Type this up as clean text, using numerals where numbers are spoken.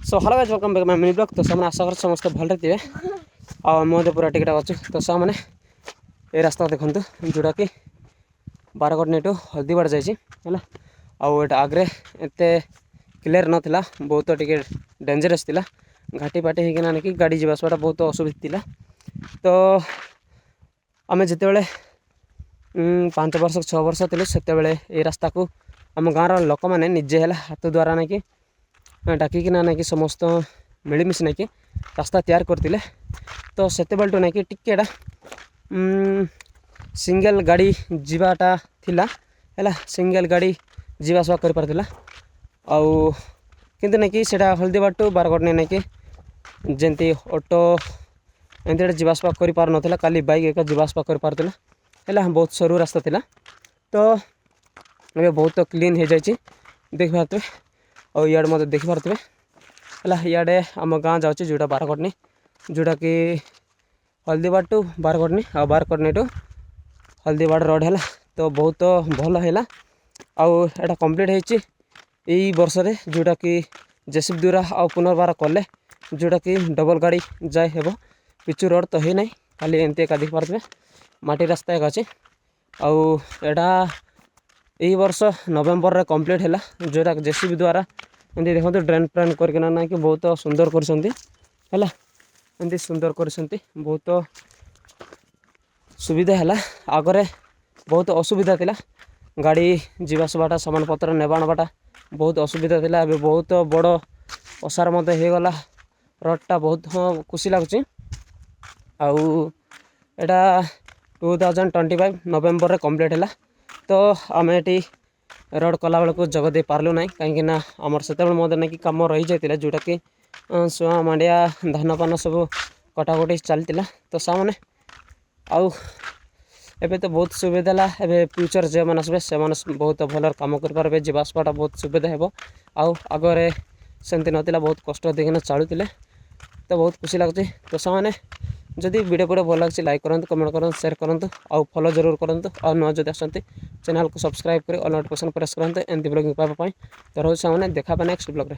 So hello guys welcome back my mini blog. तो सामने आशा कर समस्त भल थे और मुझे पूरा टिकट अच्छे। तो सामने ये रास्ता देखूँ जोटा कि बारगढ़ नेटू हल्दीबाड़ जाइए आउट आगे एत क्लीयर नाला बहुत टे डेंजरस थिला घाटी पाटी होना कि गाड़ी जावासटा बहुत असुविधा था। तो आम जिते 5 वर्ष 6 वर्ष थी से रास्ता को आम गाँव लोक मैंने निजे हाथ द्वारा ना कि डाकिना ना कि समस्त मिलमिश ना कि रास्ता तैयार करते। तो से ना कि टिकेटा सिंगल गाड़ी जीवाटा थिला है सिंगल गाड़ी जीवा आसवा कर पारथिला आउ किंतु ना कि सेटा हल्दीबाड़ टू बारगढ़ ना कि जमती ऑटो एमती जीवा आसवा कर पार नथिला खाली बाइक एक जीवा आसवा कर पारथिला है बहुत सरू रास्ता थिला। तो ये बहुत क्लीन हो जाए देख पारे और इे मत देख पारे है इे आम गाँ जाऊँगी जोटा बारगढ़नी जोटा कि हल्दीबाड़ टू बारगढ़नी आ बारगढ़नी टू हल्दीबाड़ रोड है। तो बहुत भल है आटा कम्प्लीट हो वर्ष जोटा कि जेसीबी द्वारा आ पुनर्बार कले जोटा कि डबल गाड़ी जाए हे पिचु रोड तो है ना खाली एमती एका देख पारे माटी रास्ता एक अच्छे आटा यही वर्ष नवेम्बर कम्प्लीट है जोटा जेसीबी द्वारा एमती देखो ड्रेन फ्रेन करना ना कि बहुत सुंदर करमती सुंदर कर बहुत सुविधा है। आगरे बहुत असुविधा थिला गाड़ी जीवासवाटा सामान पत्र नेबा नबाटा बहुत असुविधा थिला। अबे बहुत बड़ असार मत हो गला रोडटा बहुत खुशी लगुच आटा 2025 नवेम्बर कम्प्लीट है। तो आम ये रोड कला बेलू जग दे पार्लु ना कहीं आमर से मत ना कि कम रही जाता जोटा कि सुआ मांडिया धान पान सब कटाकटी चलता। तो सामने आउ एबे तो बहुत सुविधा है एबे फ्यूचर जो मैंने आसबे से बहुत भल कम करेंगे जीवासवाटा बहुत सुविधा है आगे सेमती नाला बहुत कष्ट देखना चलुले। तो बहुत खुशी लगुच। तो सामने जदि वीडियो भल लगे लाइक करूँ कमेंट करूँ शेयर करूँ आउ फॉलो जरूर करूँ और नुआ जब आसती चैनल को सब्सक्राइब कर ऑल नोटिफिकेशन प्रेस करूँ एमती ब्लॉगिंग पाइबा। तो रोज सामने देखा नेक्स्ट ब्लॉग रे।